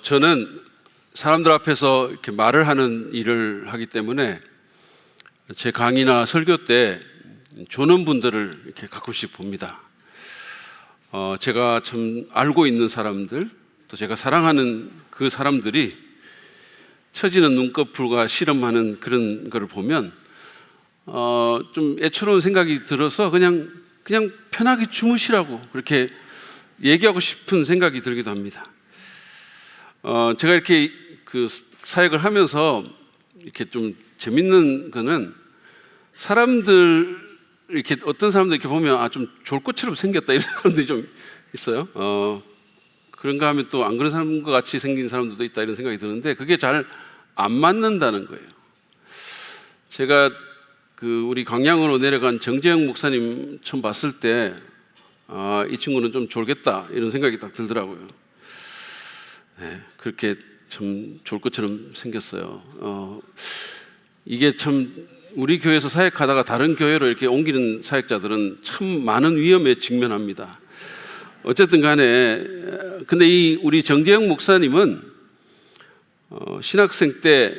저는 사람들 앞에서 이렇게 말을 하는 일을 하기 때문에 제 강의나 설교 때 조는 분들을 이렇게 가끔씩 봅니다. 제가 참 알고 있는 사람들, 또 제가 사랑하는 그 사람들이 처지는 눈꺼풀과 씨름하는 그런 거를 보면 좀 애처로운 생각이 들어서 그냥 편하게 주무시라고 그렇게 얘기하고 싶은 생각이 들기도 합니다. 제가 이렇게 그 사역을 하면서 이렇게 좀 재밌는 거는 사람들 이렇게 어떤 사람들 이렇게 보면 좀 졸것처럼 생겼다 이런 사람들이 좀 있어요. 그런가 하면 또 안 그런 사람과 같이 생긴 사람들도 있다 이런 생각이 드는데 그게 잘 안 맞는다는 거예요. 제가 우리 광양으로 내려간 정재영 목사님 처음 봤을 때 이 친구는 좀 졸겠다 이런 생각이 딱 들더라고요. 네, 그렇게 참 졸 것처럼 생겼어요. 이게 참 우리 교회에서 사역하다가 다른 교회로 이렇게 옮기는 사역자들은 참 많은 위험에 직면합니다. 어쨌든 간에 근데 우리 정재영 목사님은 신학생 때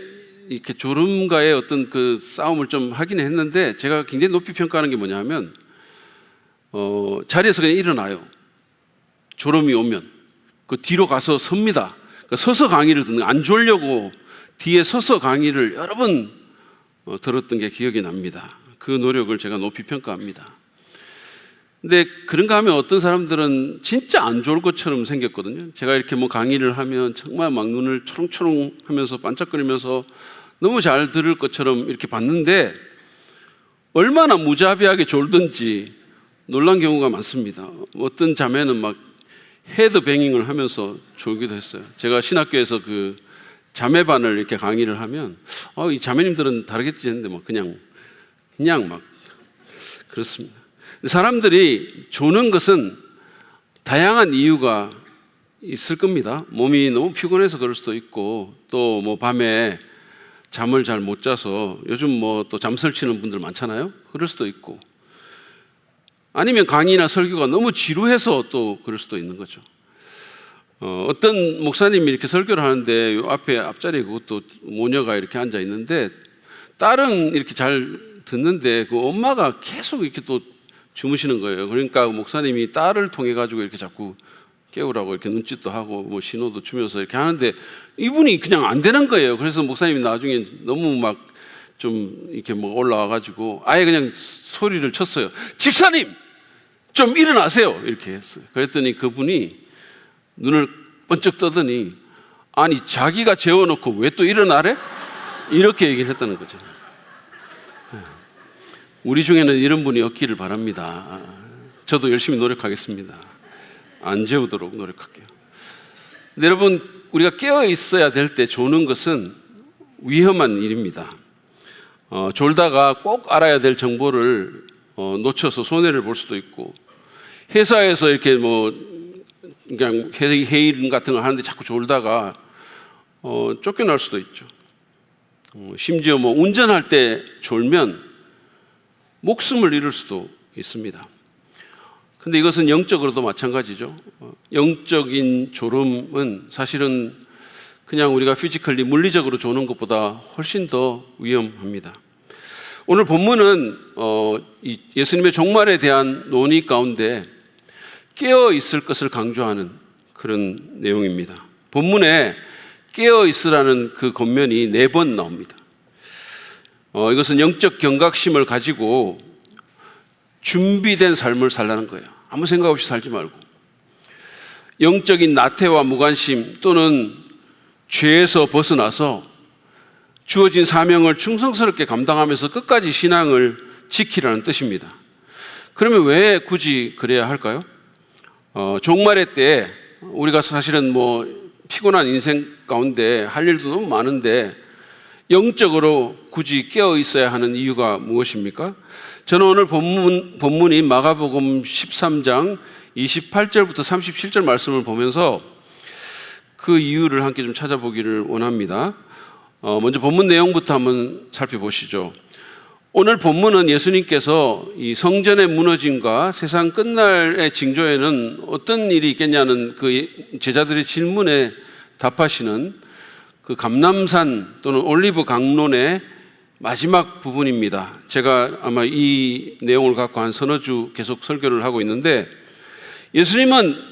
이렇게 졸음과의 어떤 그 싸움을 좀 하긴 했는데 제가 굉장히 높이 평가하는 게 뭐냐면 자리에서 그냥 일어나요. 졸음이 오면 그 뒤로 가서 섭니다. 그러니까 서서 강의를 듣는, 안 졸려고 뒤에 서서 강의를 여러 번 들었던 게 기억이 납니다. 그 노력을 제가 높이 평가합니다. 근데 그런가 하면 어떤 사람들은 진짜 안 좋을 것처럼 생겼거든요. 제가 이렇게 뭐 강의를 하면 정말 막 눈을 초롱초롱 하면서 반짝거리면서 너무 잘 들을 것처럼 이렇게 봤는데 얼마나 무자비하게 졸든지 놀란 경우가 많습니다. 어떤 자매는 막 헤드뱅잉을 하면서 졸기도 했어요. 제가 신학교에서 그 자매반을 이렇게 강의를 하면 이 자매님들은 다르겠지 했는데 막 그냥 막 그렇습니다. 사람들이 조는 것은 다양한 이유가 있을 겁니다. 몸이 너무 피곤해서 그럴 수도 있고 또 뭐 밤에 잠을 잘 못 자서 요즘 뭐 또 잠 설치는 분들 많잖아요. 그럴 수도 있고 아니면 강의나 설교가 너무 지루해서 또 그럴 수도 있는 거죠. 어떤 목사님이 이렇게 설교를 하는데 요 앞에 앞자리에 그것도 모녀가 이렇게 앉아 있는데 딸은 이렇게 잘 듣는데 그 엄마가 계속 이렇게 또 주무시는 거예요. 그러니까 목사님이 딸을 통해 가지고 이렇게 자꾸 깨우라고 이렇게 눈짓도 하고 뭐 신호도 주면서 이렇게 하는데 이분이 그냥 안 되는 거예요. 그래서 목사님이 나중에 너무 막 좀 이렇게 뭐 올라와 가지고 아예 그냥 소리를 쳤어요. 집사님 좀 일어나세요 이렇게 했어요. 그랬더니 그분이 눈을 번쩍 뜨더니 아니 자기가 재워놓고 왜 또 일어나래? 이렇게 얘기를 했다는 거죠. 우리 중에는 이런 분이 없기를 바랍니다. 저도 열심히 노력하겠습니다. 안 재우도록 노력할게요. 근데 여러분 우리가 깨어 있어야 될 때 조는 것은 위험한 일입니다. 졸다가 꼭 알아야 될 정보를 놓쳐서 손해를 볼 수도 있고 회사에서 이렇게 뭐 그냥 회의 같은 거 하는데 자꾸 졸다가 쫓겨날 수도 있죠. 심지어 뭐 운전할 때 졸면 목숨을 잃을 수도 있습니다. 근데 이것은 영적으로도 마찬가지죠. 영적인 졸음은 사실은 그냥 우리가 피지컬리 물리적으로 조는 것보다 훨씬 더 위험합니다. 오늘 본문은 예수님의 종말에 대한 논의 가운데 깨어 있을 것을 강조하는 그런 내용입니다. 본문에 깨어 있으라는 그 권면이 4번 나옵니다. 이것은 영적 경각심을 가지고 준비된 삶을 살라는 거예요. 아무 생각 없이 살지 말고 영적인 나태와 무관심 또는 죄에서 벗어나서 주어진 사명을 충성스럽게 감당하면서 끝까지 신앙을 지키라는 뜻입니다. 그러면 왜 굳이 그래야 할까요? 종말의 때 우리가 사실은 뭐 피곤한 인생 가운데 할 일도 너무 많은데 영적으로 굳이 깨어 있어야 하는 이유가 무엇입니까? 저는 오늘 본문인 마가복음 13장 28절부터 37절 말씀을 보면서 그 이유를 함께 좀 찾아보기를 원합니다. 먼저 본문 내용부터 한번 살펴보시죠. 오늘 본문은 예수님께서 이 성전의 무너짐과 세상 끝날의 징조에는 어떤 일이 있겠냐는 그 제자들의 질문에 답하시는 그 감람산 또는 올리브 강론의 마지막 부분입니다. 제가 아마 이 내용을 갖고 한 서너 주 계속 설교를 하고 있는데, 예수님은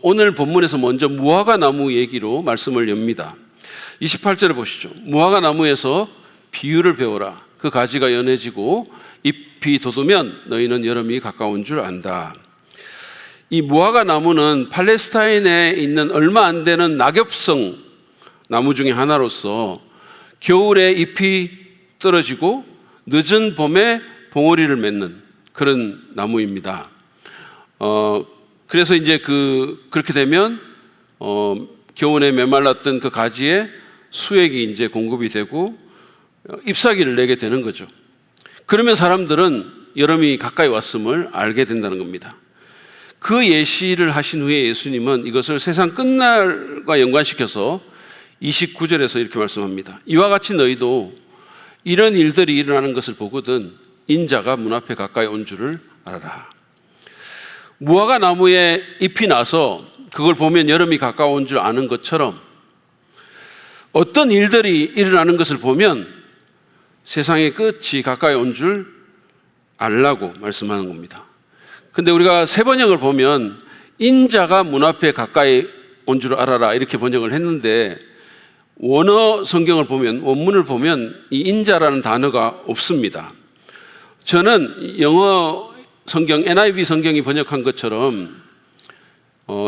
오늘 본문에서 먼저 무화과 나무 얘기로 말씀을 엽니다. 28절을 보시죠. 무화과 나무에서 비유를 배워라. 그 가지가 연해지고 잎이 돋으면 너희는 여름이 가까운 줄 안다. 이 무화과 나무는 팔레스타인에 있는 얼마 안 되는 낙엽성 나무 중에 하나로서 겨울에 잎이 떨어지고 늦은 봄에 봉오리를 맺는 그런 나무입니다. 그래서 이제 그렇게 되면 겨울에 메말랐던 그 가지에 수액이 이제 공급이 되고 잎사귀를 내게 되는 거죠. 그러면 사람들은 여름이 가까이 왔음을 알게 된다는 겁니다. 그 예시를 하신 후에 예수님은 이것을 세상 끝날과 연관시켜서 29절에서 이렇게 말씀합니다. 이와 같이 너희도 이런 일들이 일어나는 것을 보거든 인자가 문 앞에 가까이 온 줄을 알아라. 무화과 나무에 잎이 나서 그걸 보면 여름이 가까운 줄 아는 것처럼 어떤 일들이 일어나는 것을 보면 세상의 끝이 가까이 온 줄 알라고 말씀하는 겁니다. 근데 우리가 새 번역을 보면 인자가 문 앞에 가까이 온 줄 알아라 이렇게 번역을 했는데, 원어 성경을 보면, 원문을 보면 이 인자라는 단어가 없습니다. 저는 영어 성경 NIV 성경이 번역한 것처럼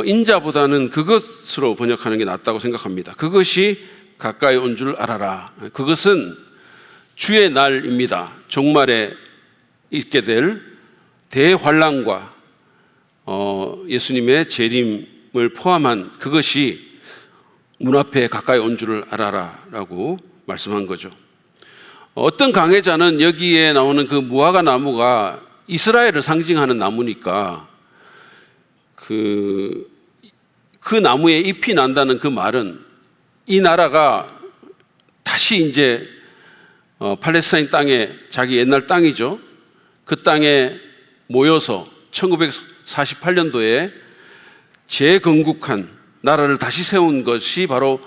인자보다는 그것으로 번역하는 게 낫다고 생각합니다. 그것이 가까이 온 줄 알아라. 그것은 주의 날입니다. 종말에 있게 될 대환란과 예수님의 재림을 포함한 그것이 문 앞에 가까이 온 줄을 알아라 라고 말씀한 거죠. 어떤 강해자는 여기에 나오는 그 무화과 나무가 이스라엘을 상징하는 나무니까 그 나무에 잎이 난다는 그 말은 이 나라가 다시 이제 팔레스타인 땅에, 자기 옛날 땅이죠, 그 땅에 모여서 1948년도에 재건국한 나라를 다시 세운 것이 바로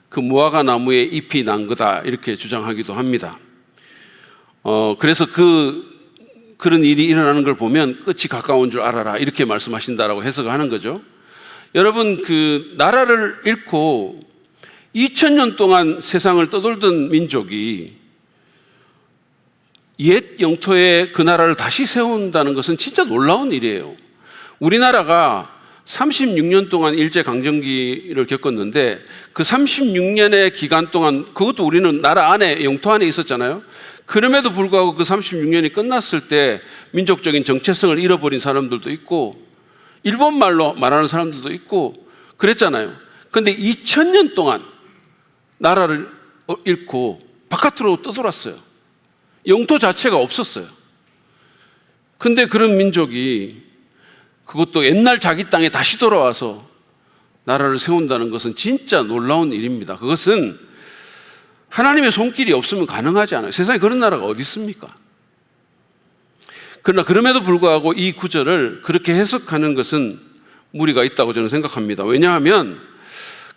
그 무화과 나무에 잎이 난 거다 이렇게 주장하기도 합니다. 그래서 그런 일이 일어나는 걸 보면 끝이 가까운 줄 알아라 이렇게 말씀하신다라고 해석을 하는 거죠. 여러분, 그 나라를 잃고 2000년 동안 세상을 떠돌던 민족이 옛 영토에 그 나라를 다시 세운다는 것은 진짜 놀라운 일이에요. 우리나라가 36년 동안 일제강점기를 겪었는데 그 36년의 기간 동안, 그것도 우리는 나라 안에, 영토 안에 있었잖아요. 그럼에도 불구하고 그 36년이 끝났을 때 민족적인 정체성을 잃어버린 사람들도 있고 일본말로 말하는 사람들도 있고 그랬잖아요. 그런데 2000년 동안 나라를 잃고 바깥으로 떠돌았어요. 영토 자체가 없었어요. 근데 그런 민족이 그것도 옛날 자기 땅에 다시 돌아와서 나라를 세운다는 것은 진짜 놀라운 일입니다. 그것은 하나님의 손길이 없으면 가능하지 않아요. 세상에 그런 나라가 어디 있습니까? 그러나 그럼에도 불구하고 이 구절을 그렇게 해석하는 것은 무리가 있다고 저는 생각합니다. 왜냐하면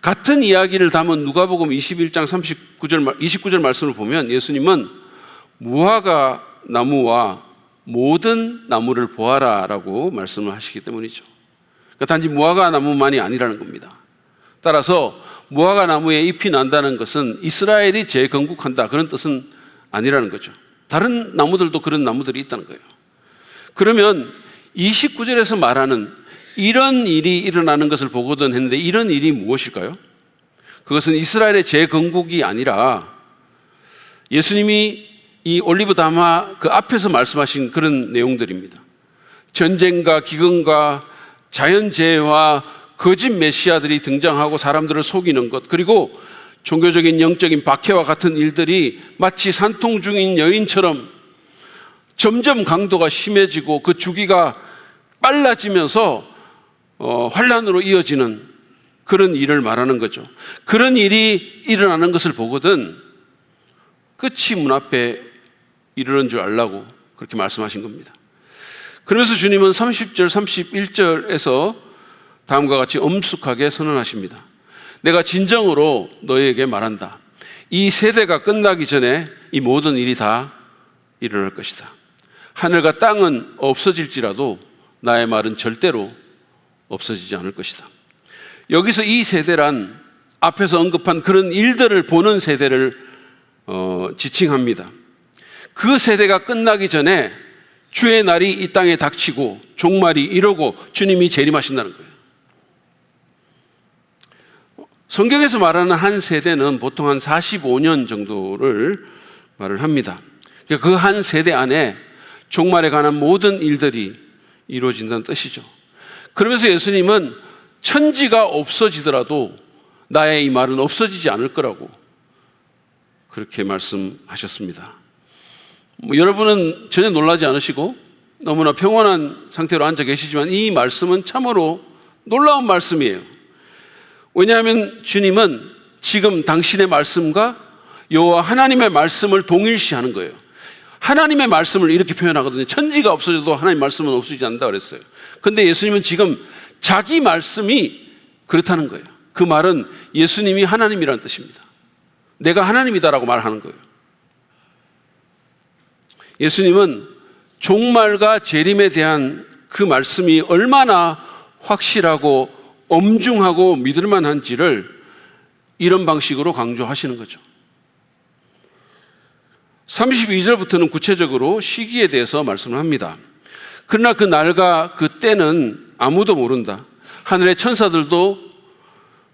같은 이야기를 담은 누가복음 21장 29절 말씀을 보면 예수님은 무화과 나무와 모든 나무를 보아라 라고 말씀을 하시기 때문이죠. 그러니까 단지 무화과 나무만이 아니라는 겁니다. 따라서 무화과 나무에 잎이 난다는 것은 이스라엘이 재건국한다 그런 뜻은 아니라는 거죠. 다른 나무들도 그런 나무들이 있다는 거예요. 그러면 29절에서 말하는 이런 일이 일어나는 것을 보거든 했는데, 이런 일이 무엇일까요? 그것은 이스라엘의 재건국이 아니라 예수님이 이 올리브 다마 그 앞에서 말씀하신 그런 내용들입니다. 전쟁과 기근과 자연재해와 거짓 메시아들이 등장하고 사람들을 속이는 것, 그리고 종교적인 영적인 박해와 같은 일들이 마치 산통 중인 여인처럼 점점 강도가 심해지고 그 주기가 빨라지면서 환란으로 이어지는 그런 일을 말하는 거죠. 그런 일이 일어나는 것을 보거든 끝이 문 앞에 이르는 줄 알라고 그렇게 말씀하신 겁니다. 그러면서 주님은 30절, 31절에서 다음과 같이 엄숙하게 선언하십니다. 내가 진정으로 너희에게 말한다. 이 세대가 끝나기 전에 이 모든 일이 다 일어날 것이다. 하늘과 땅은 없어질지라도 나의 말은 절대로 없어지지 않을 것이다. 여기서 이 세대란 앞에서 언급한 그런 일들을 보는 세대를 지칭합니다. 그 세대가 끝나기 전에 주의 날이 이 땅에 닥치고 종말이 이르고 주님이 재림하신다는 거예요. 성경에서 말하는 한 세대는 보통 한 45년 정도를 말을 합니다. 그 한 세대 안에 종말에 관한 모든 일들이 이루어진다는 뜻이죠. 그러면서 예수님은 천지가 없어지더라도 나의 이 말은 없어지지 않을 거라고 그렇게 말씀하셨습니다. 여러분은 전혀 놀라지 않으시고 너무나 평온한 상태로 앉아 계시지만 이 말씀은 참으로 놀라운 말씀이에요. 왜냐하면 주님은 지금 당신의 말씀과 여호와 하나님의 말씀을 동일시하는 거예요. 하나님의 말씀을 이렇게 표현하거든요. 천지가 없어져도 하나님의 말씀은 없어지지 않는다 그랬어요. 근데 예수님은 지금 자기 말씀이 그렇다는 거예요. 그 말은 예수님이 하나님이라는 뜻입니다. 내가 하나님이다라고 말하는 거예요. 예수님은 종말과 재림에 대한 그 말씀이 얼마나 확실하고 엄중하고 믿을 만한지를 이런 방식으로 강조하시는 거죠. 32절부터는 구체적으로 시기에 대해서 말씀을 합니다. 그러나 그 날과 그 때는 아무도 모른다. 하늘의 천사들도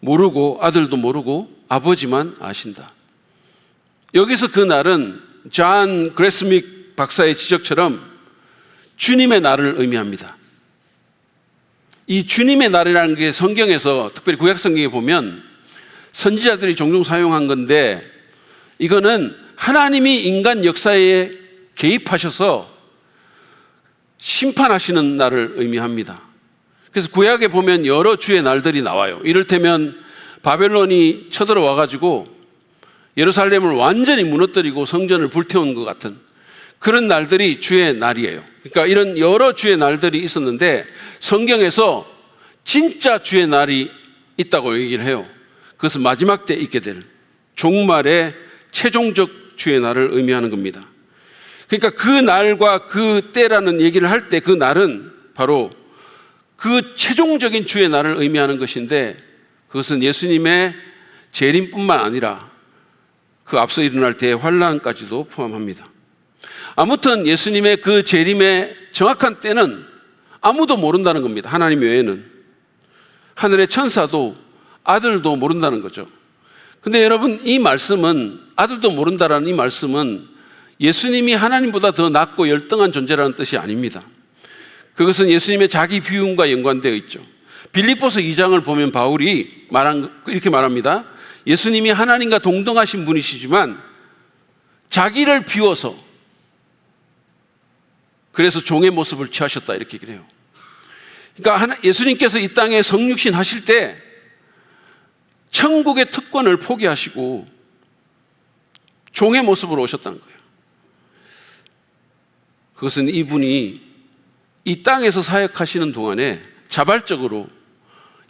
모르고 아들도 모르고 아버지만 아신다. 여기서 그 날은 존 그레스믹 박사의 지적처럼 주님의 날을 의미합니다. 이 주님의 날이라는 게 성경에서 특별히 구약 성경에 보면 선지자들이 종종 사용한 건데 이거는 하나님이 인간 역사에 개입하셔서 심판하시는 날을 의미합니다. 그래서 구약에 보면 여러 주의 날들이 나와요. 이를테면 바벨론이 쳐들어와 가지고 예루살렘을 완전히 무너뜨리고 성전을 불태운 것 같은 그런 날들이 주의 날이에요. 그러니까 이런 여러 주의 날들이 있었는데 성경에서 진짜 주의 날이 있다고 얘기를 해요. 그것은 마지막 때 있게 될 종말의 최종적 주의 날을 의미하는 겁니다. 그러니까 그 날과 그 때라는 얘기를 할 때 그 날은 바로 그 최종적인 주의 날을 의미하는 것인데 그것은 예수님의 재림뿐만 아니라 그 앞서 일어날 대환란까지도 포함합니다. 아무튼 예수님의 그 재림의 정확한 때는 아무도 모른다는 겁니다. 하나님 외에는. 하늘의 천사도 아들도 모른다는 거죠. 근데 여러분 이 말씀은 아들도 모른다라는 이 말씀은 예수님이 하나님보다 더 낫고 열등한 존재라는 뜻이 아닙니다. 그것은 예수님의 자기 비움과 연관되어 있죠. 빌립보서 2장을 보면 바울이 이렇게 말합니다. 예수님이 하나님과 동등하신 분이시지만 자기를 비워서 그래서 종의 모습을 취하셨다 이렇게 얘기를 해요. 그러니까 예수님께서 이 땅에 성육신 하실 때 천국의 특권을 포기하시고 종의 모습으로 오셨다는 거예요. 그것은 이분이 이 땅에서 사역하시는 동안에 자발적으로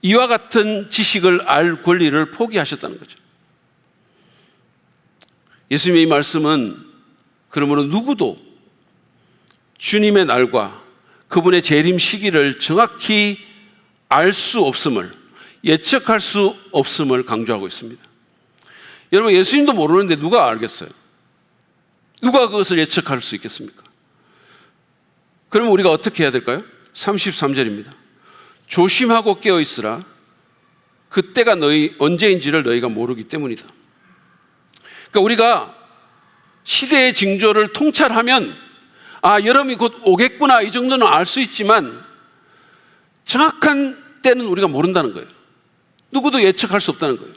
이와 같은 지식을 알 권리를 포기하셨다는 거죠. 예수님의 이 말씀은 그러므로 누구도 주님의 날과 그분의 재림 시기를 정확히 알 수 없음을, 예측할 수 없음을 강조하고 있습니다. 여러분 예수님도 모르는데 누가 알겠어요? 누가 그것을 예측할 수 있겠습니까? 그러면 우리가 어떻게 해야 될까요? 33절입니다. 조심하고 깨어있으라. 그때가 언제인지를 너희가 모르기 때문이다. 그러니까 우리가 시대의 징조를 통찰하면 여름이 곧 오겠구나 이 정도는 알 수 있지만 정확한 때는 우리가 모른다는 거예요. 누구도 예측할 수 없다는 거예요.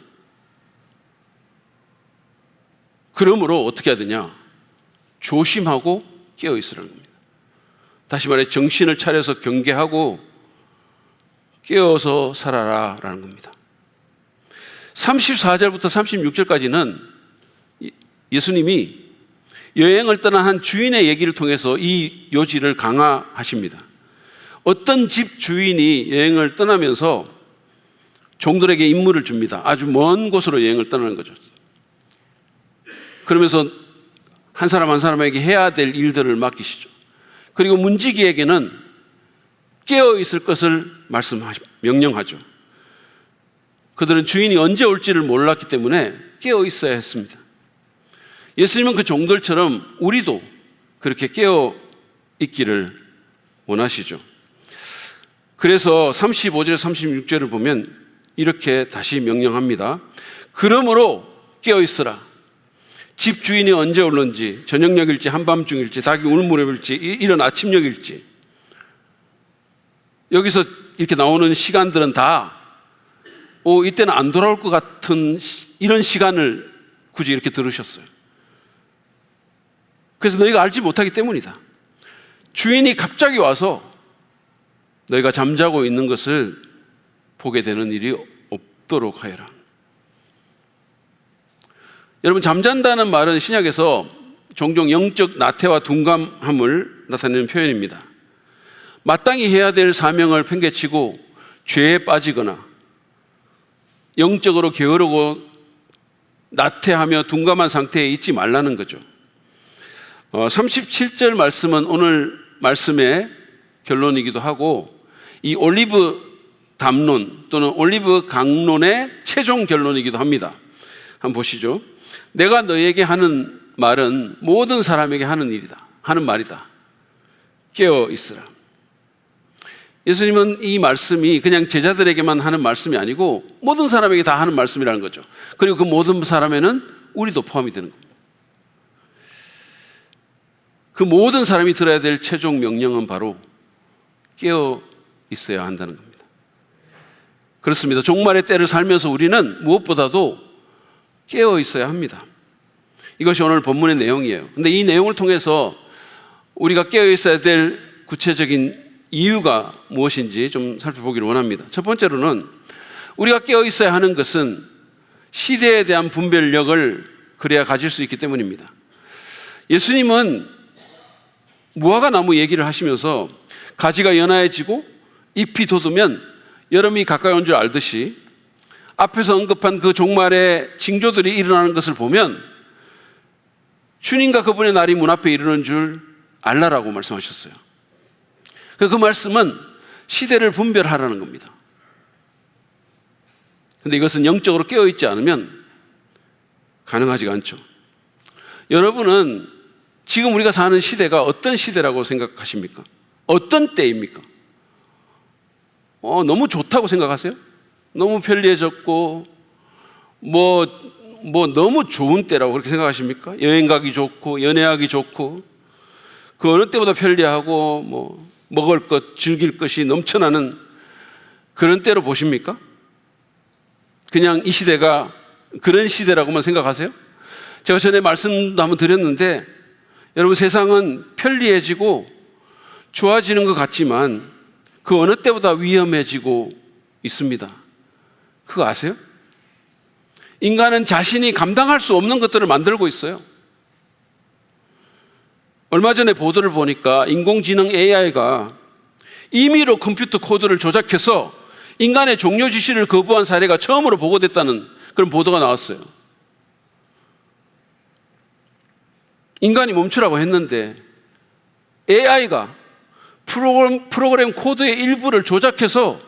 그러므로 어떻게 해야 되냐? 조심하고 깨어있으라는 겁니다. 다시 말해 정신을 차려서 경계하고 깨어서 살아라 라는 겁니다. 34절부터 36절까지는 예수님이 여행을 떠난 한 주인의 얘기를 통해서 이 요지를 강화하십니다. 어떤 집 주인이 여행을 떠나면서 종들에게 임무를 줍니다. 아주 먼 곳으로 여행을 떠나는 거죠. 그러면서 한 사람 한 사람에게 해야 될 일들을 맡기시죠. 그리고 문지기에게는 깨어 있을 것을 명령하죠. 그들은 주인이 언제 올지를 몰랐기 때문에 깨어 있어야 했습니다. 예수님은 그 종들처럼 우리도 그렇게 깨어 있기를 원하시죠. 그래서 35절 36절을 보면 이렇게 다시 명령합니다. 그러므로 깨어 있으라. 집 주인이 언제 올는지, 저녁녘일지 한밤중일지 닭이 우는 무렵일지 이런 아침녘일지, 여기서 이렇게 나오는 시간들은 다 이때는 안 돌아올 것 같은 이런 시간을 굳이 이렇게 들으셨어요. 그래서 너희가 알지 못하기 때문이다. 주인이 갑자기 와서 너희가 잠자고 있는 것을 보게 되는 일이 없도록 하여라. 여러분, 잠잔다는 말은 신약에서 종종 영적 나태와 둔감함을 나타내는 표현입니다. 마땅히 해야 될 사명을 팽개치고 죄에 빠지거나 영적으로 게으르고 나태하며 둔감한 상태에 있지 말라는 거죠. 37절 말씀은 오늘 말씀의 결론이기도 하고, 이 올리브 담론 또는 올리브 강론의 최종 결론이기도 합니다. 한번 보시죠. 내가 너에게 하는 말은 모든 사람에게 하는 일이다, 하는 말이다. 깨어 있으라. 예수님은 이 말씀이 그냥 제자들에게만 하는 말씀이 아니고 모든 사람에게 다 하는 말씀이라는 거죠. 그리고 그 모든 사람에는 우리도 포함이 되는 겁니다. 그 모든 사람이 들어야 될 최종 명령은 바로 깨어 있어야 한다는 겁니다. 그렇습니다. 종말의 때를 살면서 우리는 무엇보다도 깨어 있어야 합니다. 이것이 오늘 본문의 내용이에요. 근데 이 내용을 통해서 우리가 깨어 있어야 될 구체적인 이유가 무엇인지 좀 살펴보기를 원합니다. 첫 번째로는 우리가 깨어 있어야 하는 것은 시대에 대한 분별력을 그래야 가질 수 있기 때문입니다. 예수님은 무화과 나무 얘기를 하시면서 가지가 연하해지고 잎이 돋으면 여름이 가까이 온 줄 알듯이 앞에서 언급한 그 종말의 징조들이 일어나는 것을 보면 주님과 그분의 날이 문 앞에 이르는 줄 알라라고 말씀하셨어요. 그 말씀은 시대를 분별하라는 겁니다. 그런데 이것은 영적으로 깨어있지 않으면 가능하지가 않죠. 여러분은 지금 우리가 사는 시대가 어떤 시대라고 생각하십니까? 어떤 때입니까? 너무 좋다고 생각하세요? 너무 편리해졌고 너무 좋은 때라고 그렇게 생각하십니까? 여행 가기 좋고 연애하기 좋고 그 어느 때보다 편리하고 먹을 것, 즐길 것이 넘쳐나는 그런 때로 보십니까? 그냥 이 시대가 그런 시대라고만 생각하세요? 제가 전에 말씀도 한번 드렸는데 여러분, 세상은 편리해지고 좋아지는 것 같지만 그 어느 때보다 위험해지고 있습니다. 그거 아세요? 인간은 자신이 감당할 수 없는 것들을 만들고 있어요. 얼마 전에 보도를 보니까 인공지능 AI가 임의로 컴퓨터 코드를 조작해서 인간의 종료 지시를 거부한 사례가 처음으로 보고됐다는 그런 보도가 나왔어요. 인간이 멈추라고 했는데 AI가 프로그램 코드의 일부를 조작해서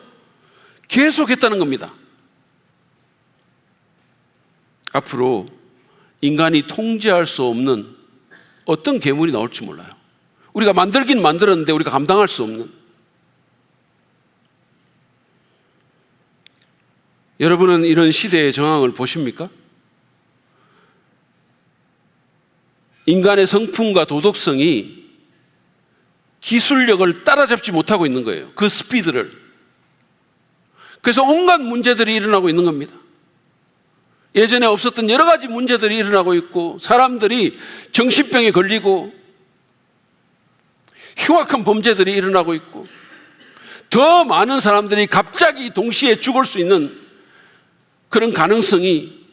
계속했다는 겁니다. 앞으로 인간이 통제할 수 없는 어떤 괴물이 나올지 몰라요. 우리가 만들긴 만들었는데 우리가 감당할 수 없는. 여러분은 이런 시대의 정황을 보십니까? 인간의 성품과 도덕성이 기술력을 따라잡지 못하고 있는 거예요. 그 스피드를. 그래서 온갖 문제들이 일어나고 있는 겁니다. 예전에 없었던 여러 가지 문제들이 일어나고 있고 사람들이 정신병에 걸리고 흉악한 범죄들이 일어나고 있고 더 많은 사람들이 갑자기 동시에 죽을 수 있는 그런 가능성이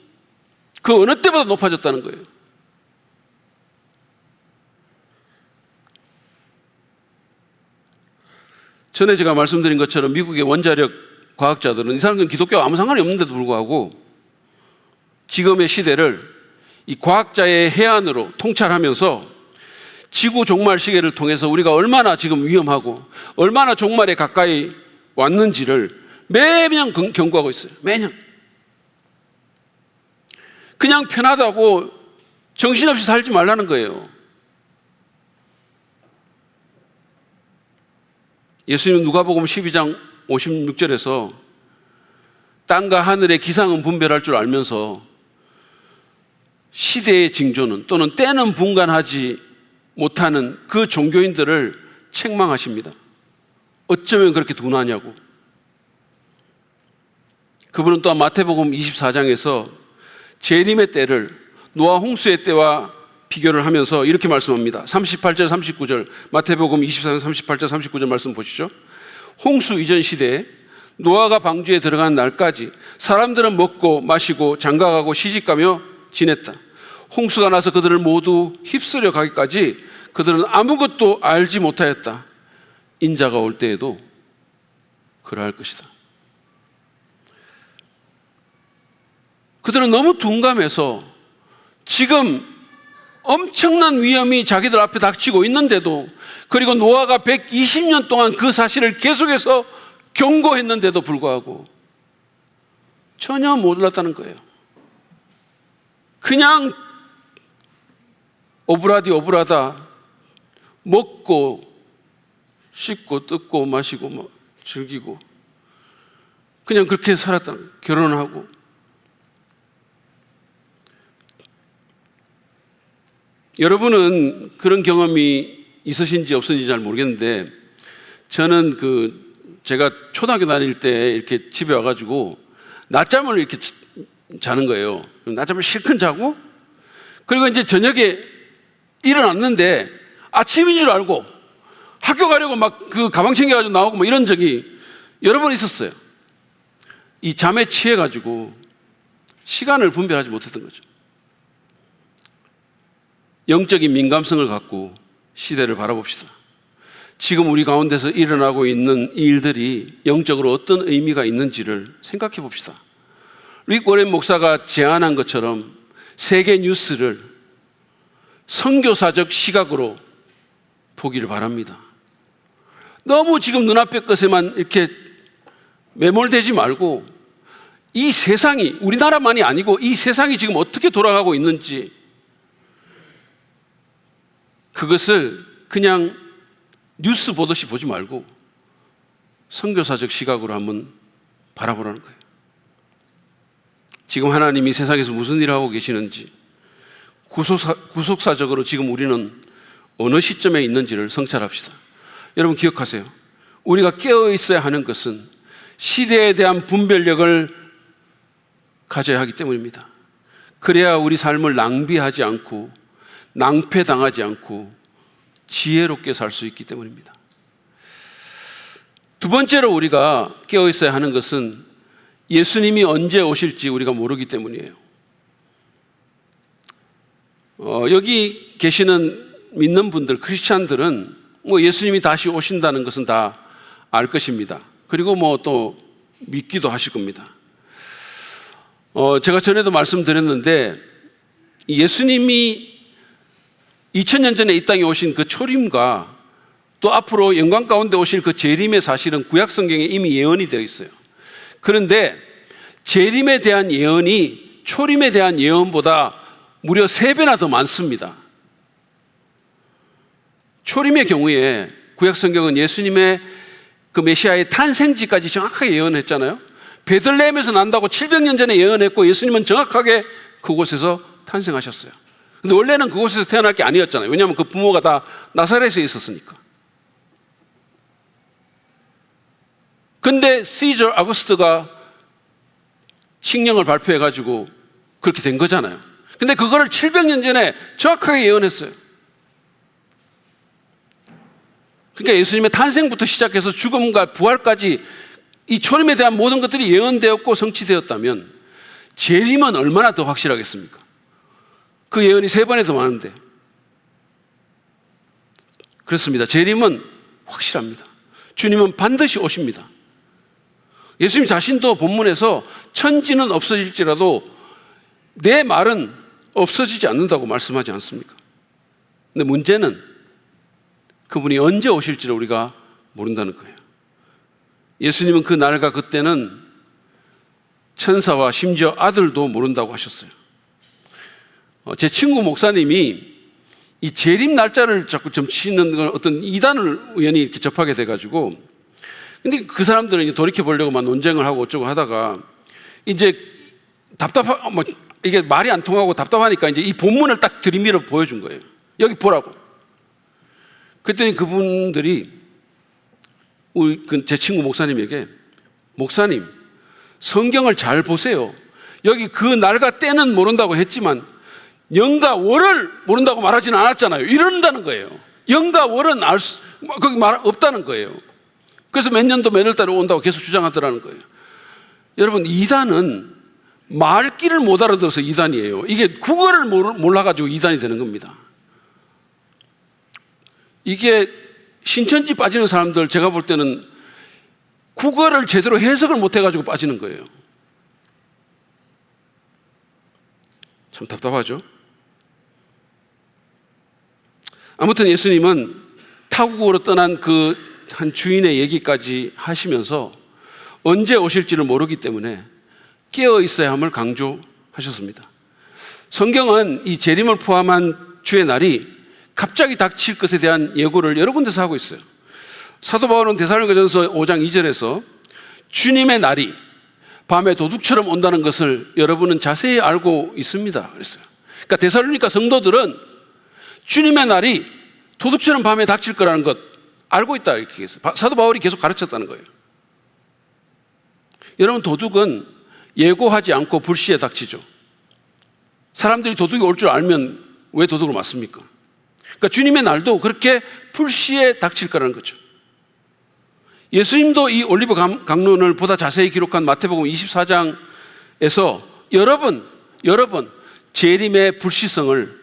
그 어느 때보다 높아졌다는 거예요. 전에 제가 말씀드린 것처럼 미국의 원자력 과학자들은 이 사람들은 기독교와 아무 상관이 없는데도 불구하고 지금의 시대를 이 과학자의 해안으로 통찰하면서 지구 종말 시계를 통해서 우리가 얼마나 지금 위험하고 얼마나 종말에 가까이 왔는지를 매년 경고하고 있어요. 매년. 그냥 편하다고 정신없이 살지 말라는 거예요. 예수님은 누가복음 12장 56절에서 땅과 하늘의 기상은 분별할 줄 알면서 시대의 징조는 또는 때는 분간하지 못하는 그 종교인들을 책망하십니다. 어쩌면 그렇게 둔하냐고. 그분은 또한 마태복음 24장에서 재림의 때를 노아 홍수의 때와 비교를 하면서 이렇게 말씀합니다. 38절 39절 마태복음 24장 38절 39절 말씀 보시죠. 홍수 이전 시대에 노아가 방주에 들어가는 날까지 사람들은 먹고 마시고 장가가고 시집가며 지냈다. 홍수가 나서 그들을 모두 휩쓸려 가기까지 그들은 아무것도 알지 못하였다. 인자가 올 때에도 그러할 것이다. 그들은 너무 둔감해서 지금 엄청난 위험이 자기들 앞에 닥치고 있는데도, 그리고 노아가 120년 동안 그 사실을 계속해서 경고했는데도 불구하고 전혀 몰랐다는 거예요. 그냥 오브라디 오브라다 먹고 씹고 뜯고 마시고 뭐 즐기고 그냥 그렇게 살았다는 거예요. 결혼하고. 여러분은 그런 경험이 있으신지 없으신지 잘 모르겠는데, 저는 제가 초등학교 다닐 때 이렇게 집에 와가지고 낮잠을 이렇게 자는 거예요. 낮잠을 실컷 자고, 그리고 이제 저녁에 일어났는데 아침인 줄 알고 학교 가려고 막 그 가방 챙겨가지고 나오고 뭐 이런 적이 여러 번 있었어요. 이 잠에 취해가지고 시간을 분별하지 못했던 거죠. 영적인 민감성을 갖고 시대를 바라봅시다. 지금 우리 가운데서 일어나고 있는 일들이 영적으로 어떤 의미가 있는지를 생각해 봅시다. 릭 워렌 목사가 제안한 것처럼 세계 뉴스를 선교사적 시각으로 보기를 바랍니다. 너무 지금 눈앞의 것에만 이렇게 매몰되지 말고 이 세상이, 우리나라만이 아니고 이 세상이 지금 어떻게 돌아가고 있는지, 그것을 그냥 뉴스 보듯이 보지 말고 선교사적 시각으로 한번 바라보라는 거예요. 지금 하나님이 세상에서 무슨 일을 하고 계시는지, 구속사적으로 지금 우리는 어느 시점에 있는지를 성찰합시다. 여러분 기억하세요. 우리가 깨어 있어야 하는 것은 시대에 대한 분별력을 가져야 하기 때문입니다. 그래야 우리 삶을 낭비하지 않고 낭패당하지 않고 지혜롭게 살 수 있기 때문입니다. 두 번째로 우리가 깨어 있어야 하는 것은 예수님이 언제 오실지 우리가 모르기 때문이에요. 여기 계시는 믿는 분들, 크리스찬들은 뭐 예수님이 다시 오신다는 것은 다 알 것입니다. 그리고 뭐 또 믿기도 하실 겁니다. 제가 전에도 말씀드렸는데, 예수님이 2000년 전에 이 땅에 오신 그 초림과 또 앞으로 영광 가운데 오실 그 재림의 사실은 구약 성경에 이미 예언이 되어 있어요. 그런데 재림에 대한 예언이 초림에 대한 예언보다 무려 3배나 더 많습니다. 초림의 경우에 구약 성경은 예수님의 그 메시아의 탄생지까지 정확하게 예언했잖아요. 베들레헴에서 난다고 700년 전에 예언했고 예수님은 정확하게 그곳에서 탄생하셨어요. 근데 원래는 그곳에서 태어날 게 아니었잖아요. 왜냐하면 그 부모가 다 나사렛에 있었으니까. 근데 시저 아구스트가 칙령을 발표해가지고 그렇게 된 거잖아요. 근데 그거를 700년 전에 정확하게 예언했어요. 그러니까 예수님의 탄생부터 시작해서 죽음과 부활까지 이 초림에 대한 모든 것들이 예언되었고 성취되었다면 재림은 얼마나 더 확실하겠습니까? 그 예언이 3번에 더 많은데. 그렇습니다. 재림은 확실합니다. 주님은 반드시 오십니다. 예수님 자신도 본문에서 천지는 없어질지라도 내 말은 없어지지 않는다고 말씀하지 않습니까? 근데 문제는 그분이 언제 오실지를 우리가 모른다는 거예요. 예수님은 그 날과 그때는 천사와 심지어 아들도 모른다고 하셨어요. 제 친구 목사님이 이 재림 날짜를 자꾸 점치는 어떤 이단을 우연히 이렇게 접하게 돼가지고, 근데 그 사람들은 이제 돌이켜 보려고 막 논쟁을 하고 어쩌고 하다가 이제 이게 말이 안 통하고 답답하니까 이제 이 본문을 딱 들이밀어 보여준 거예요. 여기 보라고. 그랬더니 그분들이 제 친구 목사님에게, 목사님, 성경을 잘 보세요. 여기 그 날과 때는 모른다고 했지만 영과 월을 모른다고 말하지는 않았잖아요. 이런다는 거예요. 영과 월은 거기 말 없다는 거예요. 그래서 몇 년도 몇 월 달에 온다고 계속 주장하더라는 거예요. 여러분, 이단은 말귀를 못 알아들어서 이단이에요. 이게 국어를 몰라가지고 이단이 되는 겁니다. 이게 신천지 빠지는 사람들, 제가 볼 때는 국어를 제대로 해석을 못 해가지고 빠지는 거예요. 참 답답하죠? 아무튼 예수님은 타국으로 떠난 그 한 주인의 얘기까지 하시면서 언제 오실지를 모르기 때문에 깨어 있어야 함을 강조하셨습니다. 성경은 이 재림을 포함한 주의 날이 갑자기 닥칠 것에 대한 예고를 여러 군데서 하고 있어요. 사도 바울은 데살로니가전서 5장 2절에서 주님의 날이 밤에 도둑처럼 온다는 것을 여러분은 자세히 알고 있습니다 그랬어요. 그러니까 데살로니가 성도들은 주님의 날이 도둑처럼 밤에 닥칠 거라는 것 알고 있다, 이렇게 했어요. 사도 바울이 계속 가르쳤다는 거예요. 여러분, 도둑은 예고하지 않고 불시에 닥치죠. 사람들이 도둑이 올 줄 알면 왜 도둑을 맞습니까? 그러니까 주님의 날도 그렇게 불시에 닥칠 거라는 거죠. 예수님도 이 올리브 강론을 보다 자세히 기록한 마태복음 24장에서 여러 번 재림의 불시성을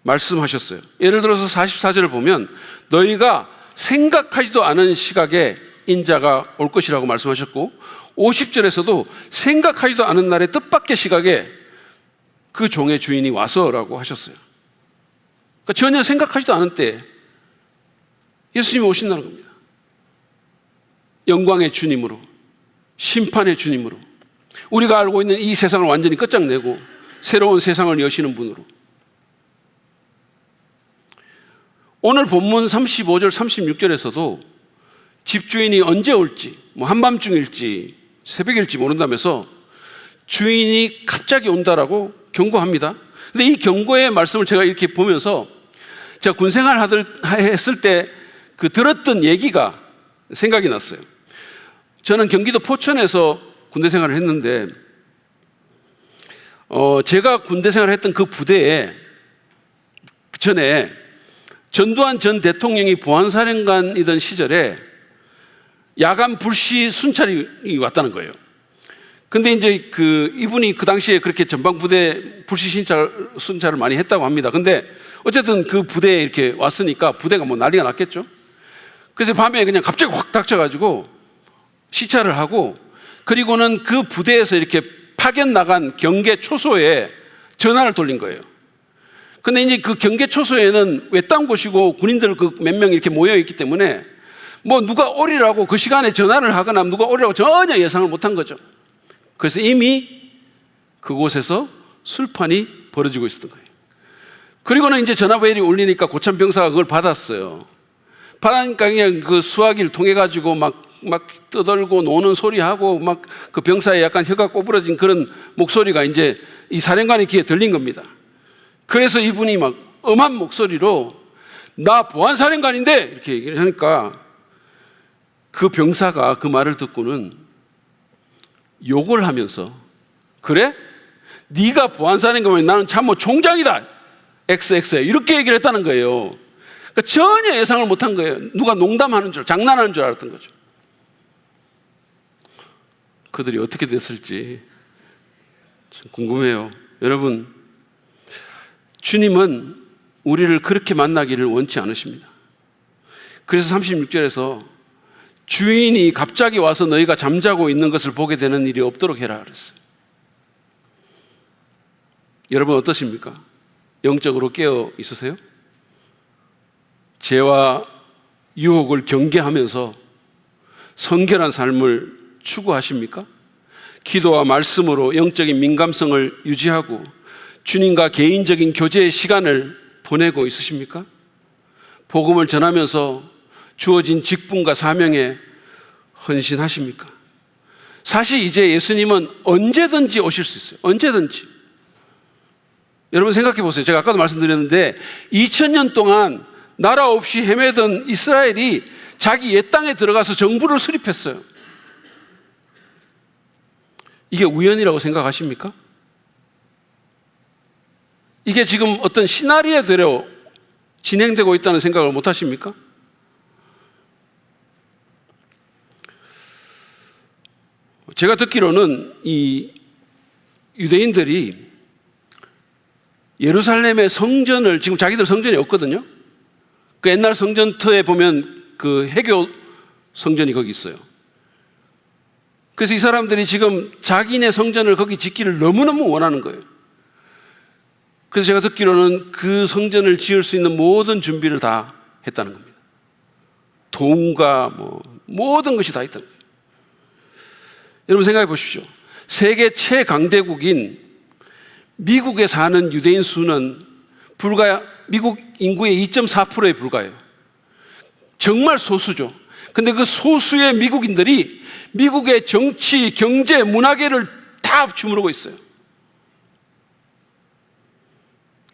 말씀하셨어요. 예를 들어서 44절을 보면 너희가 생각하지도 않은 시각에 인자가 올 것이라고 말씀하셨고, 50절에서도 생각하지도 않은 날의 뜻밖의 시각에 그 종의 주인이 와서라고 하셨어요. 그러니까 전혀 생각하지도 않은 때에 예수님이 오신다는 겁니다. 영광의 주님으로, 심판의 주님으로, 우리가 알고 있는 이 세상을 완전히 끝장내고 새로운 세상을 여시는 분으로. 오늘 본문 35절 36절에서도 집주인이 언제 올지, 한밤중일지 새벽일지 모른다면서 주인이 갑자기 온다라고 경고합니다. 근데 이 경고의 말씀을 제가 이렇게 보면서 제가 군생활 했을 때 그 들었던 얘기가 생각이 났어요. 저는 경기도 포천에서 군대 생활을 했는데 제가 군대 생활을 했던 그 부대에 전에 전두환 전 대통령이 보안사령관이던 시절에 야간 불시 순찰이 왔다는 거예요. 근데 이제 이분이 그 당시에 그렇게 전방부대 불시 순찰을 많이 했다고 합니다. 근데 어쨌든 그 부대에 이렇게 왔으니까 부대가 난리가 났겠죠. 그래서 밤에 그냥 갑자기 확 닥쳐가지고 시찰을 하고, 그리고는 그 부대에서 이렇게 파견 나간 경계 초소에 전화를 돌린 거예요. 근데 이제 그 경계 초소에는 외딴 곳이고 군인들 몇 명 이렇게 모여 있기 때문에 누가 오리라고 그 시간에 전화를 하거나 누가 오리라고 전혀 예상을 못한 거죠. 그래서 이미 그곳에서 술판이 벌어지고 있었던 거예요. 그리고는 이제 전화벨이 울리니까 고참 병사가 그걸 받았어요. 받으니까 그냥 그 수화기를 통해 가지고 막 떠들고 노는 소리하고 막 그 병사의 약간 혀가 꼬부러진 그런 목소리가 이제 이 사령관의 귀에 들린 겁니다. 그래서 이분이 막 엄한 목소리로 나 보안사령관인데 이렇게 얘기를 하니까 그 병사가 그 말을 듣고는 욕을 하면서 그래? 네가 보안사령관이면 나는 참모 총장이다. XX에 이렇게 얘기를 했다는 거예요. 그러니까 전혀 예상을 못한 거예요. 누가 농담하는 줄, 장난하는 줄 알았던 거죠. 그들이 어떻게 됐을지 참 궁금해요. 여러분, 주님은 우리를 그렇게 만나기를 원치 않으십니다. 그래서 36절에서 주인이 갑자기 와서 너희가 잠자고 있는 것을 보게 되는 일이 없도록 해라 그랬어요. 여러분 어떠십니까? 영적으로 깨어 있으세요? 죄와 유혹을 경계하면서 성결한 삶을 추구하십니까? 기도와 말씀으로 영적인 민감성을 유지하고 주님과 개인적인 교제의 시간을 보내고 있으십니까? 복음을 전하면서 주어진 직분과 사명에 헌신하십니까? 사실 이제 예수님은 언제든지 오실 수 있어요. 언제든지. 여러분 생각해 보세요. 제가 아까도 말씀드렸는데 2000년 동안 나라 없이 헤매던 이스라엘이 자기 옛 땅에 들어가서 정부를 수립했어요. 이게 우연이라고 생각하십니까? 이게 지금 어떤 시나리오대로 진행되고 있다는 생각을 못 하십니까? 제가 듣기로는 이 유대인들이 예루살렘의 성전을, 지금 자기들 성전이 없거든요. 그 옛날 성전터에 보면 그 해교 성전이 거기 있어요. 그래서 이 사람들이 지금 자기네 성전을 거기 짓기를 너무너무 원하는 거예요. 그래서 제가 듣기로는 그 성전을 지을 수 있는 모든 준비를 다 했다는 겁니다. 돈과 모든 것이 다 있다는 거예요. 여러분 생각해 보십시오. 세계 최강대국인 미국에 사는 유대인 수는 불과 미국 인구의 2.4%에 불과해요. 정말 소수죠. 근데 그 소수의 미국인들이 미국의 정치, 경제, 문화계를 다 주무르고 있어요.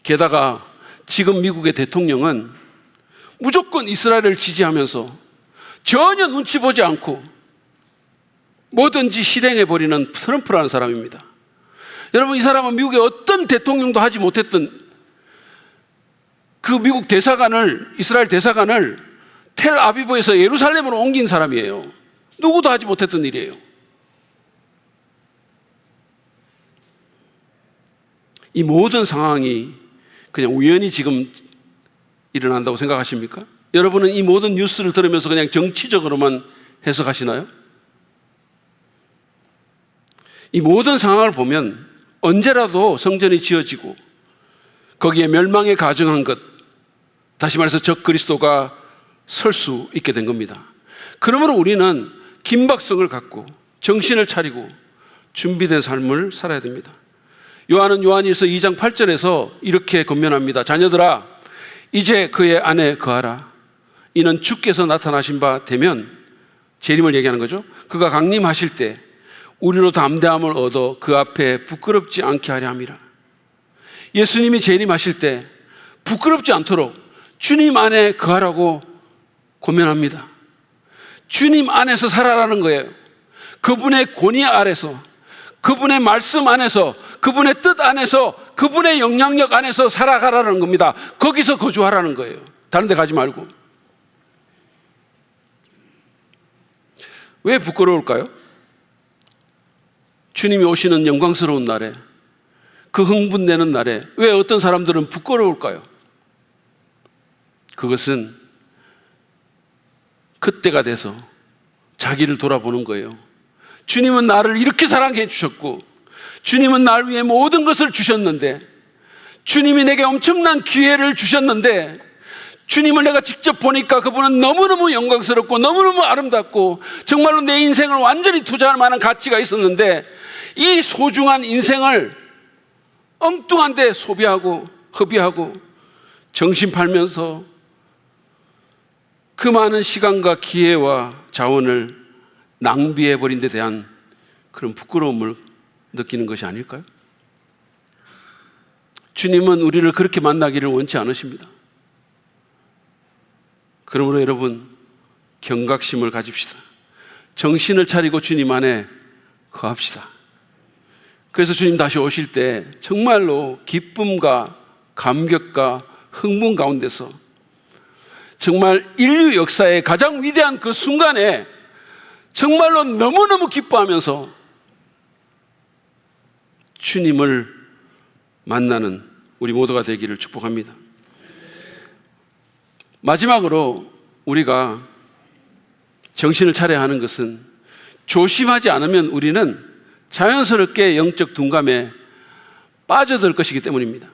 게다가 지금 미국의 대통령은 무조건 이스라엘을 지지하면서 전혀 눈치 보지 않고 뭐든지 실행해버리는 트럼프라는 사람입니다. 여러분, 이 사람은 미국의 어떤 대통령도 하지 못했던 그 미국 대사관을, 이스라엘 대사관을 텔아비브에서 예루살렘으로 옮긴 사람이에요. 누구도 하지 못했던 일이에요. 이 모든 상황이 그냥 우연히 지금 일어난다고 생각하십니까? 여러분은 이 모든 뉴스를 들으면서 그냥 정치적으로만 해석하시나요? 이 모든 상황을 보면 언제라도 성전이 지어지고 거기에 멸망에 가증한 것, 다시 말해서 적 그리스도가 설 수 있게 된 겁니다. 그러므로 우리는 긴박성을 갖고 정신을 차리고 준비된 삶을 살아야 됩니다. 요한은 요한일서 2장 8절에서 이렇게 권면합니다. 자녀들아, 이제 그의 안에 거하라. 이는 주께서 나타나신 바 되면, 재림을 얘기하는 거죠. 그가 강림하실 때 우리로 담대함을 얻어 그 앞에 부끄럽지 않게 하려 함이라. 예수님이 재림하실 때 부끄럽지 않도록 주님 안에 거하라고 권면합니다. 주님 안에서 살아라는 거예요. 그분의 권위 아래서, 그분의 말씀 안에서, 그분의 뜻 안에서, 그분의 영향력 안에서 살아가라는 겁니다. 거기서 거주하라는 거예요. 다른 데 가지 말고. 왜 부끄러울까요? 주님이 오시는 영광스러운 날에, 그 흥분되는 날에 왜 어떤 사람들은 부끄러울까요? 그것은 그때가 돼서 자기를 돌아보는 거예요. 주님은 나를 이렇게 사랑해 주셨고, 주님은 날 위해 모든 것을 주셨는데, 주님이 내게 엄청난 기회를 주셨는데, 주님을 내가 직접 보니까 그분은 너무너무 영광스럽고 너무너무 아름답고 정말로 내 인생을 완전히 투자할 만한 가치가 있었는데, 이 소중한 인생을 엉뚱한 데 소비하고 허비하고 정신 팔면서 그 많은 시간과 기회와 자원을 낭비해버린 데 대한 그런 부끄러움을 느끼는 것이 아닐까요? 주님은 우리를 그렇게 만나기를 원치 않으십니다. 그러므로 여러분, 경각심을 가집시다. 정신을 차리고 주님 안에 거합시다. 그래서 주님 다시 오실 때 정말로 기쁨과 감격과 흥분 가운데서 정말 인류 역사의 가장 위대한 그 순간에 정말로 너무너무 기뻐하면서 주님을 만나는 우리 모두가 되기를 축복합니다. 마지막으로 우리가 정신을 차려야 하는 것은 조심하지 않으면 우리는 자연스럽게 영적 둔감에 빠져들 것이기 때문입니다.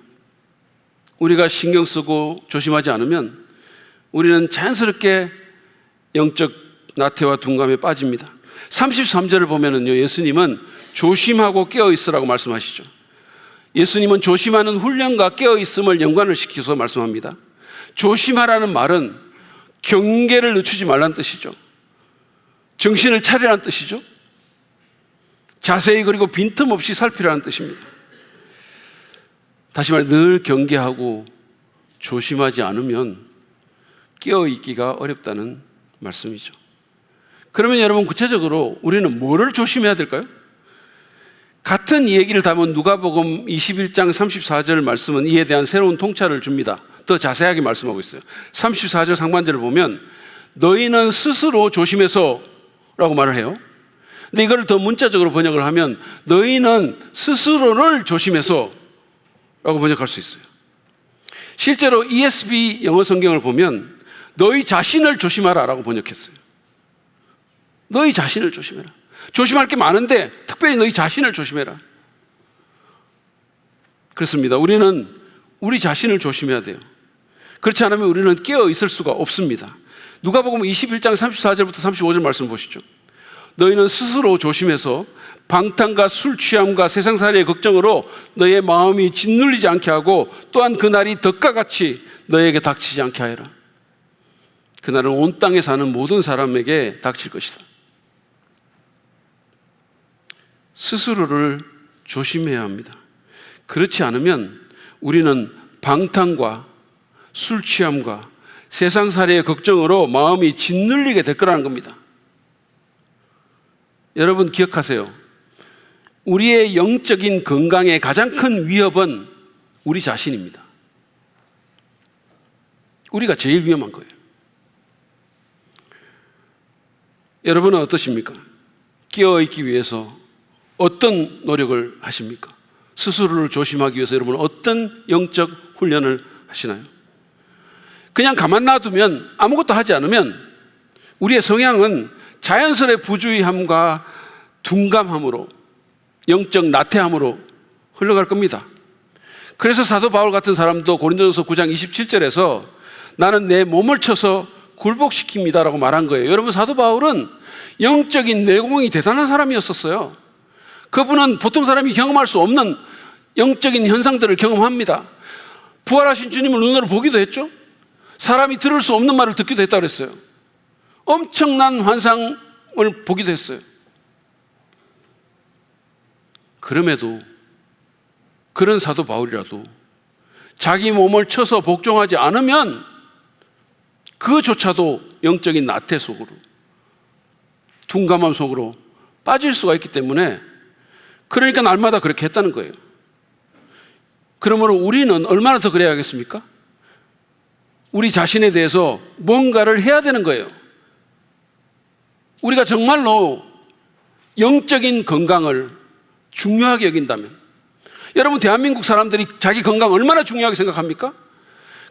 우리가 신경 쓰고 조심하지 않으면 우리는 자연스럽게 영적 나태와 둔감에 빠집니다. 33절을 보면은요, 예수님은 조심하고 깨어있으라고 말씀하시죠. 예수님은 조심하는 훈련과 깨어있음을 연관을 시켜서 말씀합니다. 조심하라는 말은 경계를 늦추지 말라는 뜻이죠. 정신을 차리라는 뜻이죠. 자세히 그리고 빈틈없이 살피라는 뜻입니다. 다시 말해 늘 경계하고 조심하지 않으면 깨어있기가 어렵다는 말씀이죠. 그러면 여러분 구체적으로 우리는 뭐를 조심해야 될까요? 같은 이 얘기를 담은 누가복음 21장 34절 말씀은 이에 대한 새로운 통찰을 줍니다. 더 자세하게 말씀하고 있어요. 34절 상반절을 보면 너희는 스스로 조심해서 라고 말을 해요. 근데 이걸 더 문자적으로 번역을 하면 너희는 스스로를 조심해서 라고 번역할 수 있어요. 실제로 ESV 영어 성경을 보면 너희 자신을 조심하라 라고 번역했어요. 너희 자신을 조심해라. 조심할 게 많은데 특별히 너희 자신을 조심해라. 그렇습니다. 우리는 우리 자신을 조심해야 돼요. 그렇지 않으면 우리는 깨어 있을 수가 없습니다. 누가복음 21장 34절부터 35절 말씀 보시죠. 너희는 스스로 조심해서 방탕과 술 취함과 세상살이의 걱정으로 너희의 마음이 짓눌리지 않게 하고 또한 그날이 덕과 같이 너희에게 닥치지 않게 하여라. 그날은 온 땅에 사는 모든 사람에게 닥칠 것이다. 스스로를 조심해야 합니다. 그렇지 않으면 우리는 방탕과 술 취함과 세상살이의 걱정으로 마음이 짓눌리게 될 거라는 겁니다. 여러분 기억하세요. 우리의 영적인 건강의 가장 큰 위협은 우리 자신입니다. 우리가 제일 위험한 거예요. 여러분은 어떠십니까? 깨어있기 위해서 어떤 노력을 하십니까? 스스로를 조심하기 위해서 여러분은 어떤 영적 훈련을 하시나요? 그냥 가만 놔두면 아무것도 하지 않으면 우리의 성향은 자연스레 부주의함과 둔감함으로 영적 나태함으로 흘러갈 겁니다. 그래서 사도 바울 같은 사람도 고린도전서 9장 27절에서 나는 내 몸을 쳐서 굴복시킵니다 라고 말한 거예요. 여러분 사도 바울은 영적인 내공이 대단한 사람이었었어요. 그분은 보통 사람이 경험할 수 없는 영적인 현상들을 경험합니다. 부활하신 주님을 눈으로 보기도 했죠. 사람이 들을 수 없는 말을 듣기도 했다고 그랬어요. 엄청난 환상을 보기도 했어요. 그럼에도 그런 사도 바울이라도 자기 몸을 쳐서 복종하지 않으면 그조차도 영적인 나태 속으로 둔감함 속으로 빠질 수가 있기 때문에 그러니까 날마다 그렇게 했다는 거예요. 그러므로 우리는 얼마나 더 그래야겠습니까? 우리 자신에 대해서 뭔가를 해야 되는 거예요. 우리가 정말로 영적인 건강을 중요하게 여긴다면 여러분 대한민국 사람들이 자기 건강 얼마나 중요하게 생각합니까?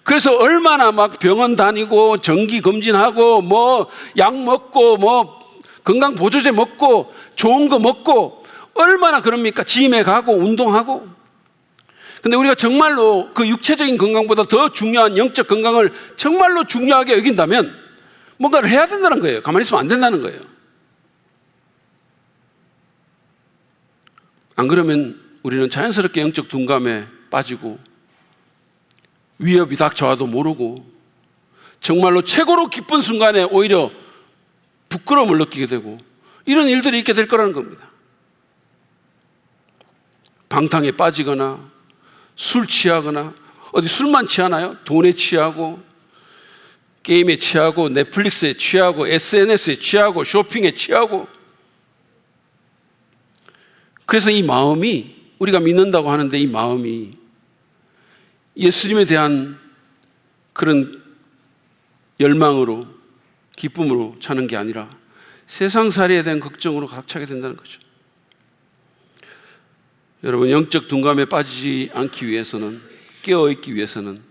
그래서 얼마나 막 병원 다니고 정기 검진하고 뭐 약 먹고 뭐 건강 보조제 먹고 좋은 거 먹고 얼마나 그럽니까? 짐에 가고 운동하고. 근데 우리가 정말로 그 육체적인 건강보다 더 중요한 영적 건강을 정말로 중요하게 여긴다면 뭔가를 해야 된다는 거예요. 가만히 있으면 안 된다는 거예요. 안 그러면 우리는 자연스럽게 영적 둔감에 빠지고 위협이 닥쳐와도 모르고 정말로 최고로 기쁜 순간에 오히려 부끄러움을 느끼게 되고 이런 일들이 있게 될 거라는 겁니다. 방탕에 빠지거나 술 취하거나 어디 술만 취하나요? 돈에 취하고 게임에 취하고 넷플릭스에 취하고 SNS에 취하고 쇼핑에 취하고. 그래서 이 마음이 우리가 믿는다고 하는데 이 마음이 예수님에 대한 그런 열망으로 기쁨으로 차는 게 아니라 세상살이에 대한 걱정으로 가득 차게 된다는 거죠. 여러분 영적 둔감에 빠지지 않기 위해서는 깨어있기 위해서는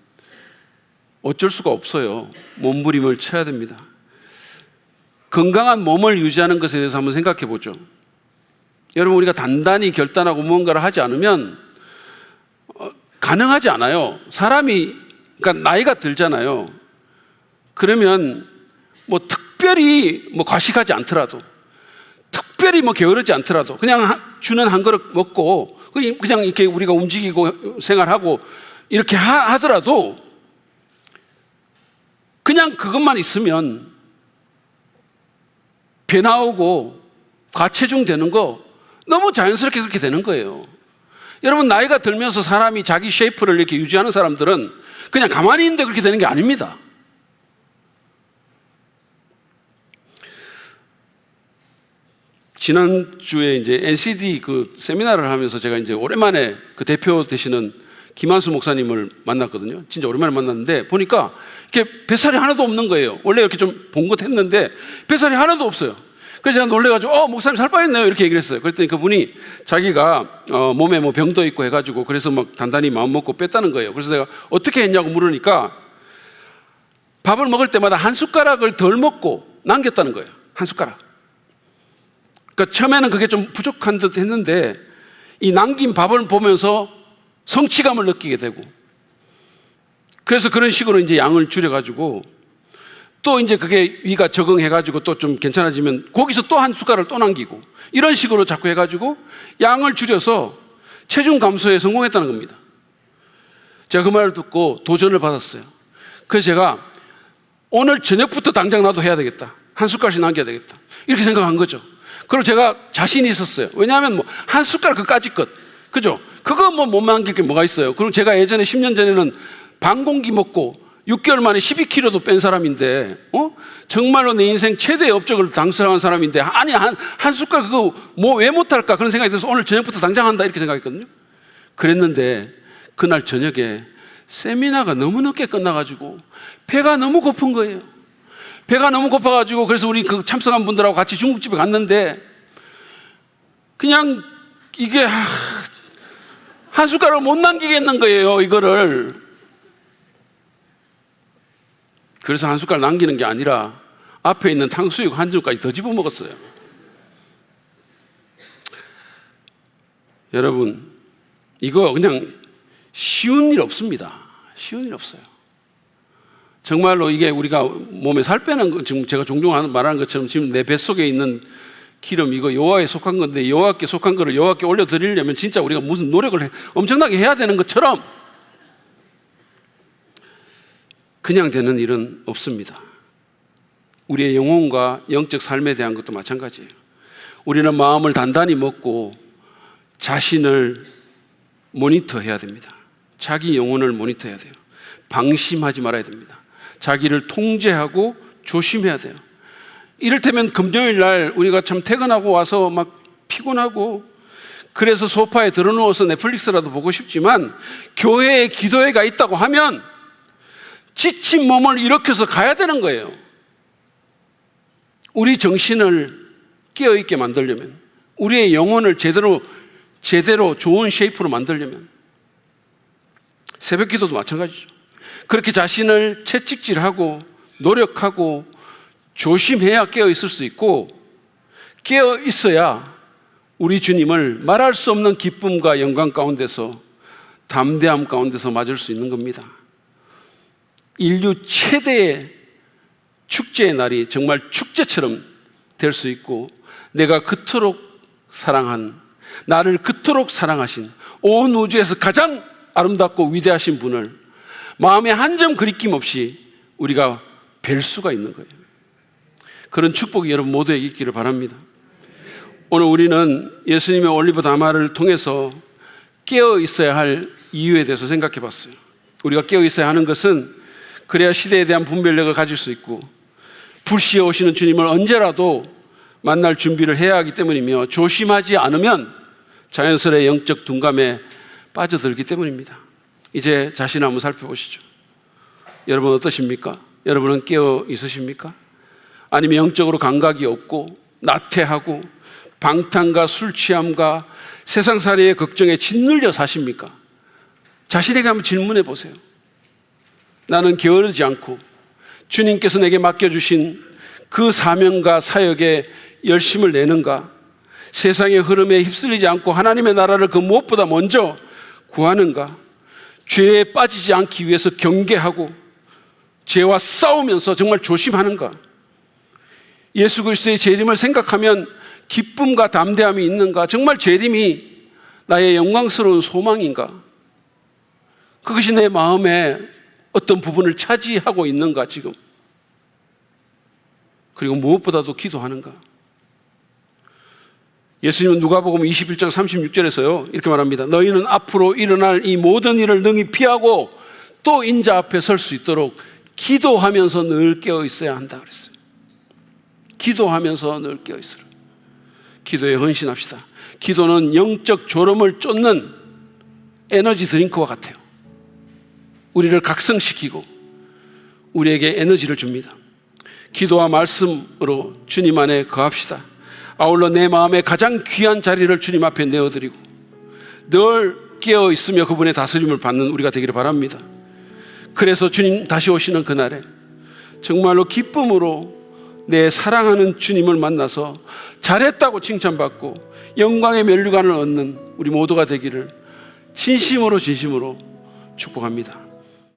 어쩔 수가 없어요. 몸부림을 쳐야 됩니다. 건강한 몸을 유지하는 것에 대해서 한번 생각해 보죠. 여러분, 우리가 단단히 결단하고 무언가를 하지 않으면 가능하지 않아요. 사람이, 그러니까 나이가 들잖아요. 그러면 뭐 특별히 뭐 과식하지 않더라도, 특별히 뭐 게으르지 않더라도 그냥 주는 한 그릇 먹고 그냥 이렇게 우리가 움직이고 생활하고 이렇게 하더라도 그냥 그것만 있으면 배 나오고 과체중 되는 거 너무 자연스럽게 그렇게 되는 거예요. 여러분, 나이가 들면서 사람이 자기 쉐이프를 이렇게 유지하는 사람들은 그냥 가만히 있는데 그렇게 되는 게 아닙니다. 지난주에 이제 NCD 그 세미나를 하면서 제가 이제 오랜만에 그 대표 되시는 김한수 목사님을 만났거든요. 진짜 오랜만에 만났는데 보니까 이렇게 뱃살이 하나도 없는 거예요. 원래 이렇게 좀 봉긋했는데 뱃살이 하나도 없어요. 그래서 제가 놀래가지고 목사님 살 빠졌네요 이렇게 얘기를 했어요. 그랬더니 그분이 자기가 몸에 뭐 병도 있고 해가지고 그래서 막 단단히 마음 먹고 뺐다는 거예요. 그래서 제가 어떻게 했냐고 물으니까 밥을 먹을 때마다 한 숟가락을 덜 먹고 남겼다는 거예요. 한 숟가락. 그러니까 처음에는 그게 좀 부족한 듯 했는데 이 남긴 밥을 보면서 성취감을 느끼게 되고, 그래서 그런 식으로 이제 양을 줄여가지고 또 이제 그게 위가 적응해가지고 또 좀 괜찮아지면 거기서 또 한 숟가락을 또 남기고 이런 식으로 자꾸 해가지고 양을 줄여서 체중 감소에 성공했다는 겁니다. 제가 그 말을 듣고 도전을 받았어요. 그래서 제가 오늘 저녁부터 당장 나도 해야 되겠다. 한 숟갈씩 남겨야 되겠다. 이렇게 생각한 거죠. 그리고 제가 자신이 있었어요. 왜냐하면 뭐 한 숟가락 그까짓 것, 그죠? 그거 뭐 못 남길 게 뭐가 있어요. 그리고 제가 예전에 10년 전에는 반 공기 먹고 6개월 만에 12kg도 뺀 사람인데, 정말로 내 인생 최대의 업적을 달성한 사람인데, 아니 한 숟갈 그거 뭐 왜 못할까 그런 생각이 들어서 오늘 저녁부터 당장 한다 이렇게 생각했거든요. 그랬는데 그날 저녁에 세미나가 너무 늦게 끝나가지고 배가 너무 고픈 거예요. 배가 너무 고파가지고 그래서 우리 그 참석한 분들하고 같이 중국집에 갔는데 그냥 이게 한 숟가락을 못 남기겠는 거예요, 이거를. 그래서 한 숟갈 남기는 게 아니라 앞에 있는 탕수육 한 줄까지 더 집어 먹었어요. 여러분, 이거 그냥 쉬운 일 없습니다. 쉬운 일 없어요. 정말로 이게 우리가 몸에 살 빼는 거, 지금 제가 종종 말하는 것처럼 지금 내 뱃속에 있는 기름 이거 여호와에 속한 건데 여호와께 속한 거를 여호와께 올려드리려면 진짜 우리가 무슨 노력을 엄청나게 해야 되는 것처럼 그냥 되는 일은 없습니다. 우리의 영혼과 영적 삶에 대한 것도 마찬가지예요. 우리는 마음을 단단히 먹고 자신을 모니터해야 됩니다. 자기 영혼을 모니터해야 돼요. 방심하지 말아야 됩니다. 자기를 통제하고 조심해야 돼요. 이를테면 금요일 날 우리가 참 퇴근하고 와서 막 피곤하고 그래서 소파에 들어누워서 넷플릭스라도 보고 싶지만 교회에 기도회가 있다고 하면 지친 몸을 일으켜서 가야 되는 거예요. 우리 정신을 깨어있게 만들려면, 우리의 영혼을 제대로 좋은 쉐이프로 만들려면 새벽 기도도 마찬가지죠. 그렇게 자신을 채찍질하고 노력하고 조심해야 깨어있을 수 있고, 깨어있어야 우리 주님을 말할 수 없는 기쁨과 영광 가운데서 담대함 가운데서 맞을 수 있는 겁니다. 인류 최대의 축제의 날이 정말 축제처럼 될 수 있고, 내가 그토록 사랑한, 나를 그토록 사랑하신 온 우주에서 가장 아름답고 위대하신 분을 마음에 한 점 그리낌 없이 우리가 뵐 수가 있는 거예요. 그런 축복이 여러분 모두에게 있기를 바랍니다. 오늘 우리는 예수님의 올리브 다마를 통해서 깨어 있어야 할 이유에 대해서 생각해 봤어요. 우리가 깨어 있어야 하는 것은 그래야 시대에 대한 분별력을 가질 수 있고 불시에 오시는 주님을 언제라도 만날 준비를 해야 하기 때문이며, 조심하지 않으면 자연스레 영적 둔감에 빠져들기 때문입니다. 이제 자신 한번 살펴보시죠. 여러분 어떠십니까? 여러분은 깨어 있으십니까? 아니면 영적으로 감각이 없고 나태하고 방탕과 술 취함과 세상살이의 걱정에 짓눌려 사십니까? 자신에게 한번 질문해 보세요. 나는 게으르지 않고 주님께서 내게 맡겨주신 그 사명과 사역에 열심을 내는가? 세상의 흐름에 휩쓸리지 않고 하나님의 나라를 그 무엇보다 먼저 구하는가? 죄에 빠지지 않기 위해서 경계하고 죄와 싸우면서 정말 조심하는가? 예수 그리스도의 재림을 생각하면 기쁨과 담대함이 있는가? 정말 재림이 나의 영광스러운 소망인가? 그것이 내 마음에 어떤 부분을 차지하고 있는가 지금? 그리고 무엇보다도 기도하는가? 예수님은 누가복음 21장 36절에서요 이렇게 말합니다. 너희는 앞으로 일어날 이 모든 일을 능히 피하고 또 인자 앞에 설 수 있도록 기도하면서 늘 깨어 있어야 한다 그랬어요. 기도하면서 늘 깨어 있으라. 기도에 헌신합시다. 기도는 영적 졸음을 쫓는 에너지 드링크와 같아요. 우리를 각성시키고 우리에게 에너지를 줍니다. 기도와 말씀으로 주님 안에 거합시다. 아울러 내 마음에 가장 귀한 자리를 주님 앞에 내어드리고 늘 깨어 있으며 그분의 다스림을 받는 우리가 되기를 바랍니다. 그래서 주님 다시 오시는 그날에 정말로 기쁨으로 내 사랑하는 주님을 만나서 잘했다고 칭찬받고 영광의 면류관을 얻는 우리 모두가 되기를 진심으로 축복합니다.